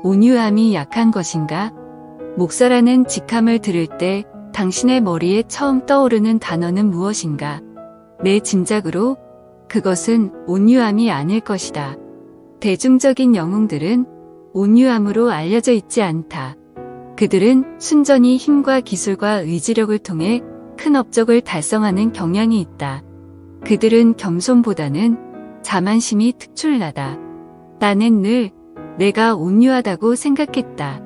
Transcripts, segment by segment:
온유함이 약한 것인가? 목사라는 직함을 들을 때 당신의 머리에 처음 떠오르는 단어는 무엇인가? 내 짐작으로 그것은 온유함이 아닐 것이다. 대중적인 영웅들은 온유함으로 알려져 있지 않다. 그들은 순전히 힘과 기술과 의지력을 통해 큰 업적을 달성하는 경향이 있다. 그들은 겸손보다는 자만심이 특출나다. 나는 늘 내가 온유하다고 생각했다.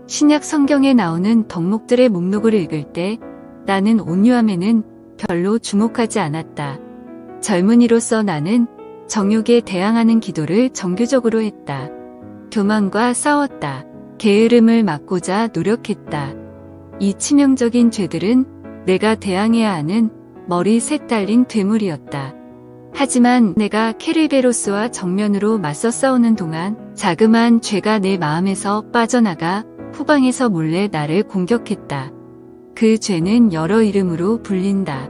신약 성경에 나오는 덕목들의 목록을 읽을 때 나는 온유함에는 별로 주목하지 않았다. 젊은이로서 나는 정욕에 대항하는 기도를 정규적으로 했다. 교만과 싸웠다. 게으름을 막고자 노력했다. 이 치명적인 죄들은 내가 대항해야 하는 머리 셋 달린 괴물이었다. 하지만 내가 케르베로스와 정면으로 맞서 싸우는 동안 자그마한 죄가 내 마음에서 빠져나가 후방에서 몰래 나를 공격했다. 그 죄는 여러 이름으로 불린다.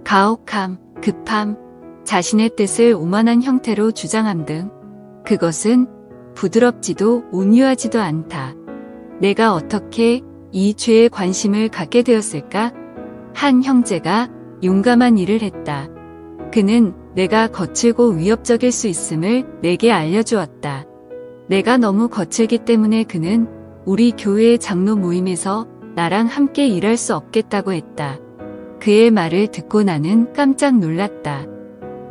가혹함, 급함, 자신의 뜻을 오만한 형태로 주장함 등. 그것은 부드럽지도 온유하지도 않다. 내가 어떻게 이 죄에 관심을 갖게 되었을까? 한 형제가 용감한 일을 했다. 그는 내가 거칠고 위협적일 수 있음을 내게 알려주었다. 내가 너무 거칠기 때문에 그는 우리 교회의 장로 모임에서 나랑 함께 일할 수 없겠다고 했다. 그의 말을 듣고 나는 깜짝 놀랐다.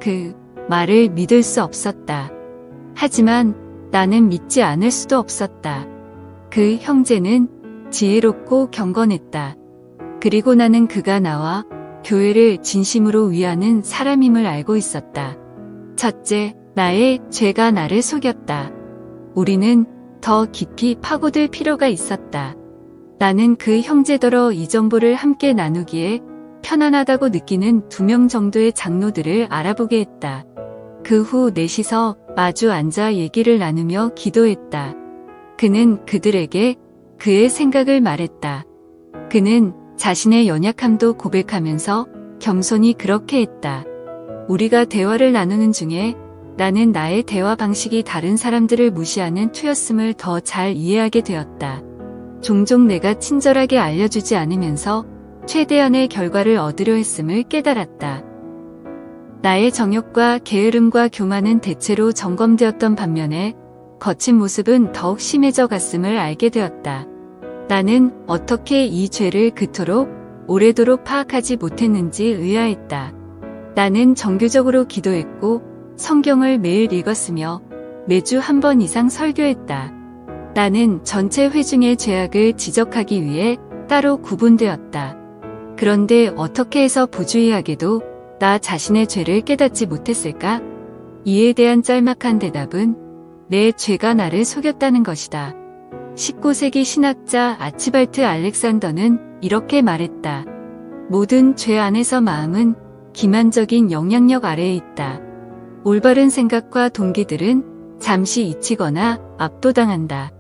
그 말을 믿을 수 없었다. 하지만 나는 믿지 않을 수도 없었다. 그 형제는 지혜롭고 경건했다. 그리고 나는 그가 나와 교회를 진심으로 위하는 사람임을 알고 있었다. 첫째, 나의 죄가 나를 속였다. 우리는 더 깊이 파고들 필요가 있었다. 나는 그 형제더러 이 정보를 함께 나누기에 편안하다고 느끼는 2명 정도의 장로들을 알아보게 했다. 그 후 넷이서 마주 앉아 얘기를 나누며 기도했다. 그는 그들에게 그의 생각을 말했다. 그는 자신의 연약함도 고백하면서 겸손히 그렇게 했다. 우리가 대화를 나누는 중에 나는 나의 대화 방식이 다른 사람들을 무시하는 투였음을 더 잘 이해하게 되었다. 종종 내가 친절하게 알려주지 않으면서 최대한의 결과를 얻으려 했음을 깨달았다. 나의 정욕과 게으름과 교만은 대체로 점검되었던 반면에 거친 모습은 더욱 심해져 갔음을 알게 되었다. 나는 어떻게 이 죄를 그토록 오래도록 파악하지 못했는지 의아했다. 나는 정규적으로 기도했고 성경을 매일 읽었으며 매주 한 번 이상 설교했다. 나는 전체 회중의 죄악을 지적하기 위해 따로 구분되었다. 그런데 어떻게 해서 부주의하게도 나 자신의 죄를 깨닫지 못했을까? 이에 대한 짤막한 대답은 내 죄가 나를 속였다는 것이다. 19세기 신학자 아치발트 알렉산더는 이렇게 말했다. 모든 죄 안에서 마음은 기만적인 영향력 아래에 있다. 올바른 생각과 동기들은 잠시 잊히거나 압도당한다.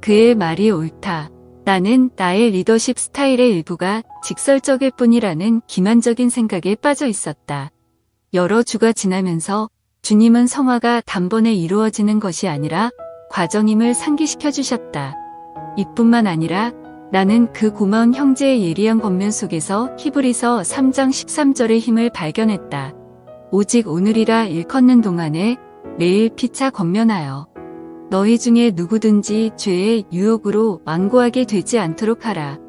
그의 말이 옳다. 나는 나의 리더십 스타일의 일부가 직설적일 뿐이라는 기만적인 생각에 빠져 있었다. 여러 주가 지나면서 주님은 성화가 단번에 이루어지는 것이 아니라 과정임을 상기시켜 주셨다. 이뿐만 아니라 나는 그 고마운 형제의 예리한 겉면 속에서 히브리서 3장 13절의 힘을 발견했다. 오직 오늘이라 일컫는 동안에 매일 피차 겉면하여 너희 중에 누구든지 죄의 유혹으로 완고하게 되지 않도록 하라.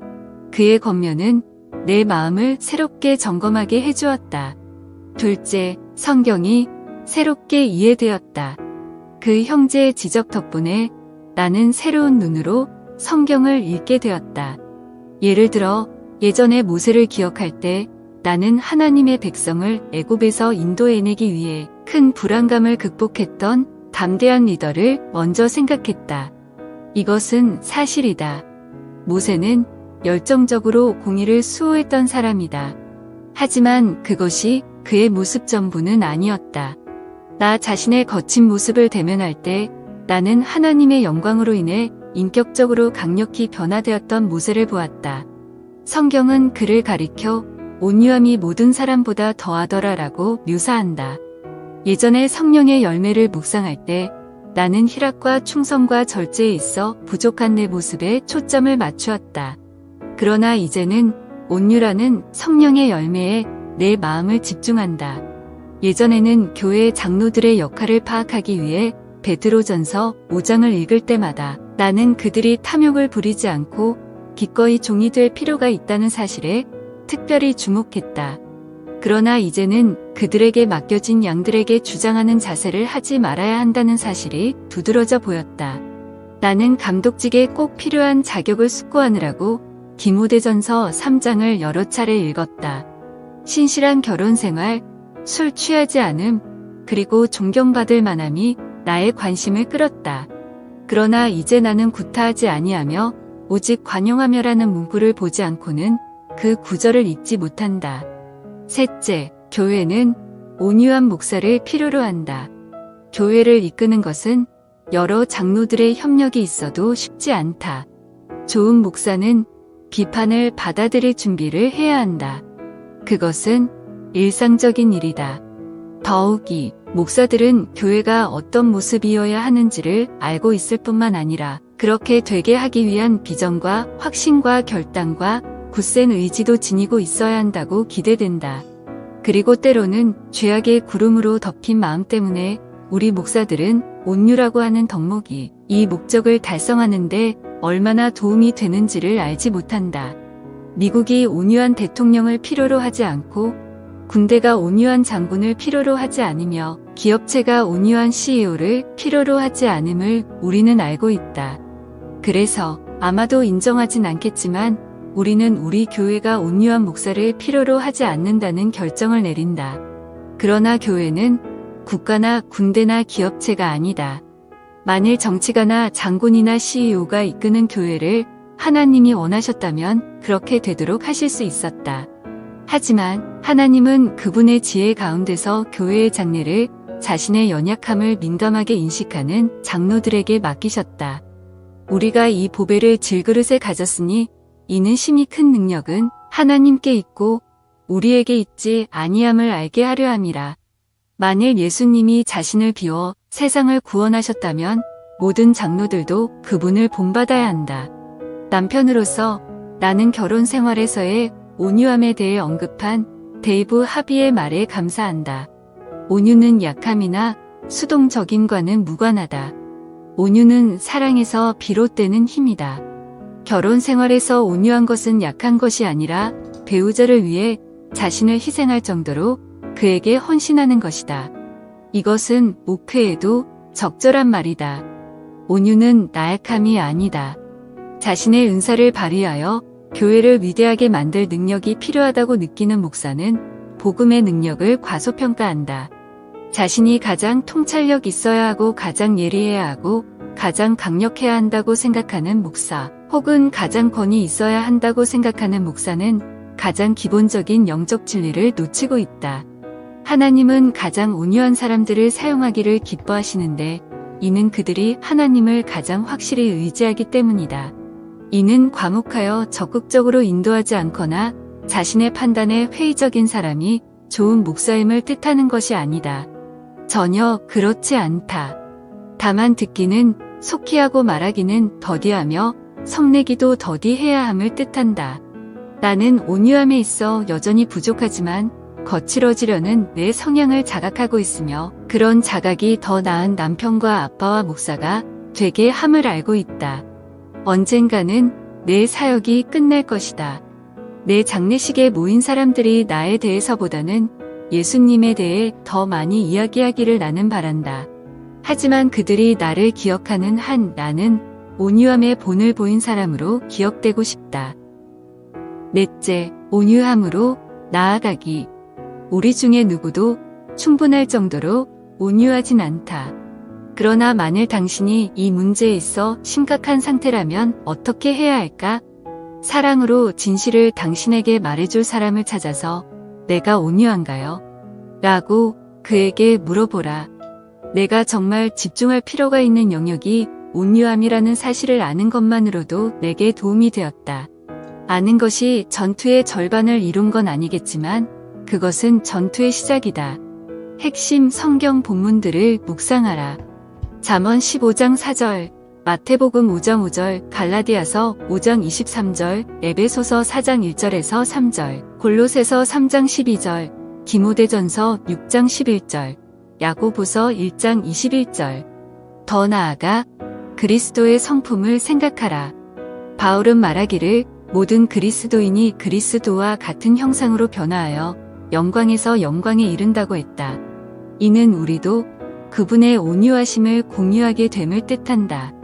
그의 겉면은 내 마음을 새롭게 점검하게 해주었다. 둘째, 성경이 새롭게 이해되었다. 그 형제의 지적 덕분에 나는 새로운 눈으로 성경을 읽게 되었다. 예를 들어 예전에 모세를 기억할 때 나는 하나님의 백성을 애굽에서 인도해내기 위해 큰 불안감을 극복했던 담대한 리더를 먼저 생각했다. 이것은 사실이다. 모세는 열정적으로 공의를 수호했던 사람이다. 하지만 그것이 그의 모습 전부는 아니었다. 나 자신의 거친 모습을 대면할 때 나는 하나님의 영광으로 인해 인격적으로 강력히 변화되었던 모세를 보았다. 성경은 그를 가리켜 온유함이 모든 사람보다 더하더라라고 묘사한다. 예전에 성령의 열매를 묵상할 때 나는 희락과 충성과 절제에 있어 부족한 내 모습에 초점을 맞추었다. 그러나 이제는 온유라는 성령의 열매에 내 마음을 집중한다. 예전에는 교회 장로들의 역할을 파악하기 위해 베드로전서 5장을 읽을 때마다 나는 그들이 탐욕을 부리지 않고 기꺼이 종이 될 필요가 있다는 사실에 특별히 주목했다. 그러나 이제는 그들에게 맡겨진 양들에게 주장하는 자세를 하지 말아야 한다는 사실이 두드러져 보였다. 나는 감독직에 꼭 필요한 자격을 숙고하느라고 디모데전서 3장을 여러 차례 읽었다. 신실한 결혼 생활, 술 취하지 않음, 그리고 존경받을 만함이 나의 관심을 끌었다. 그러나 이제 나는 구타하지 아니하며 오직 관용하며라는 문구를 보지 않고는 그 구절을 읽지 못한다. 셋째, 교회는 온유한 목사를 필요로 한다. 교회를 이끄는 것은 여러 장로들의 협력이 있어도 쉽지 않다. 좋은 목사는 비판을 받아들일 준비를 해야 한다. 그것은 일상적인 일이다. 더욱이 목사들은 교회가 어떤 모습이어야 하는지를 알고 있을 뿐만 아니라 그렇게 되게 하기 위한 비전과 확신과 결단과 굳센 의지도 지니고 있어야 한다고 기대된다. 그리고 때로는 죄악의 구름으로 덮인 마음 때문에 우리 목사들은 온유라고 하는 덕목이 이 목적을 달성하는데 얼마나 도움이 되는지를 알지 못한다. 미국이 온유한 대통령을 필요로 하지 않고 군대가 온유한 장군을 필요로 하지 않으며 기업체가 온유한 CEO를 필요로 하지 않음을 우리는 알고 있다. 그래서 아마도 인정하진 않겠지만 우리는 우리 교회가 온유한 목사를 필요로 하지 않는다는 결정을 내린다. 그러나 교회는 국가나 군대나 기업체가 아니다. 만일 정치가나 장군이나 CEO가 이끄는 교회를 하나님이 원하셨다면 그렇게 되도록 하실 수 있었다. 하지만 하나님은 그분의 지혜 가운데서 교회의 장래를 자신의 연약함을 민감하게 인식하는 장로들에게 맡기셨다. 우리가 이 보배를 질그릇에 가졌으니 이는 심히 큰 능력은 하나님께 있고 우리에게 있지 아니함을 알게 하려 함이라. 만일 예수님이 자신을 비워 세상을 구원하셨다면 모든 장로들도 그분을 본받아야 한다. 남편으로서 나는 결혼 생활에서의 온유함에 대해 언급한 데이브 하비의 말에 감사한다. 온유는 약함이나 수동적인과는 무관하다. 온유는 사랑에서 비롯되는 힘이다. 결혼 생활에서 온유한 것은 약한 것이 아니라 배우자를 위해 자신을 희생할 정도로 그에게 헌신하는 것이다. 이것은 목회에도 적절한 말이다. 온유는 나약함이 아니다. 자신의 은사를 발휘하여 교회를 위대하게 만들 능력이 필요하다고 느끼는 목사는 복음의 능력을 과소평가한다. 자신이 가장 통찰력 있어야 하고 가장 예리해야 하고 가장 강력해야 한다고 생각하는 목사 혹은 가장 권위 있어야 한다고 생각하는 목사는 가장 기본적인 영적 진리를 놓치고 있다. 하나님은 가장 온유한 사람들을 사용하기를 기뻐하시는데 이는 그들이 하나님을 가장 확실히 의지하기 때문이다. 이는 과묵하여 적극적으로 인도하지 않거나 자신의 판단에 회의적인 사람이 좋은 목사임을 뜻하는 것이 아니다. 전혀 그렇지 않다. 다만 듣기는 속히 하고 말하기는 더디하며 성내기도 더디해야 함을 뜻한다. 나는 온유함에 있어 여전히 부족하지만 거칠어지려는 내 성향을 자각하고 있으며 그런 자각이 더 나은 남편과 아빠와 목사가 되게 함을 알고 있다. 언젠가는 내 사역이 끝날 것이다. 내 장례식에 모인 사람들이 나에 대해서보다는 예수님에 대해 더 많이 이야기하기를 나는 바란다. 하지만 그들이 나를 기억하는 한 나는 온유함의 본을 보인 사람으로 기억되고 싶다. 넷째, 온유함으로 나아가기. 우리 중에 누구도 충분할 정도로 온유하진 않다. 그러나 만일 당신이 이 문제에 있어 심각한 상태라면 어떻게 해야 할까? 사랑으로 진실을 당신에게 말해줄 사람을 찾아서 내가 온유한가요? 라고 그에게 물어보라. 내가 정말 집중할 필요가 있는 영역이 온유함이라는 사실을 아는 것만으로도 내게 도움이 되었다. 아는 것이 전투의 절반을 이룬 건 아니겠지만 그것은 전투의 시작이다. 핵심 성경 본문들을 묵상하라. 잠언 15장 4절, 마태복음 5장 5절, 갈라디아서 5장 23절, 에베소서 4장 1절에서 3절, 골로새서 3장 12절, 디모데전서 6장 11절, 야고보서 1장 21절. 더 나아가 그리스도의 성품을 생각하라. 바울은 말하기를 모든 그리스도인이 그리스도와 같은 형상으로 변화하여 영광에서 영광에 이른다고 했다. 이는 우리도 그분의 온유하심을 공유하게 됨을 뜻한다.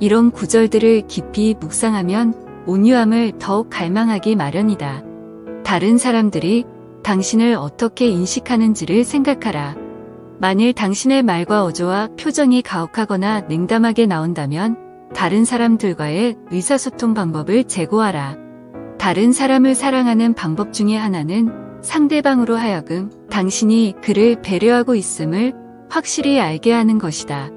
이런 구절들을 깊이 묵상하면 온유함을 더욱 갈망하기 마련이다. 다른 사람들이 당신을 어떻게 인식하는지를 생각하라. 만일 당신의 말과 어조와 표정이 가혹하거나 냉담하게 나온다면 다른 사람들과의 의사소통 방법을 제고하라. 다른 사람을 사랑하는 방법 중에 하나는 상대방으로 하여금 당신이 그를 배려하고 있음을 확실히 알게 하는 것이다.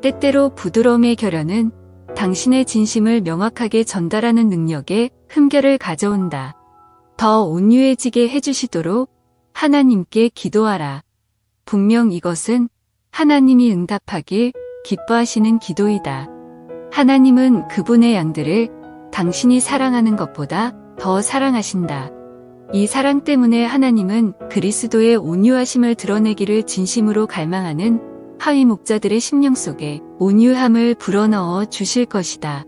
때때로 부드러움의 결연은 당신의 진심을 명확하게 전달하는 능력에 흠결을 가져온다. 더 온유해지게 해주시도록 하나님께 기도하라. 분명 이것은 하나님이 응답하길 기뻐하시는 기도이다. 하나님은 그분의 양들을 당신이 사랑하는 것보다 더 사랑하신다. 이 사랑 때문에 하나님은 그리스도의 온유하심을 드러내기를 진심으로 갈망하는 하위 목자들의 심령 속에 온유함을 불어넣어 주실 것이다.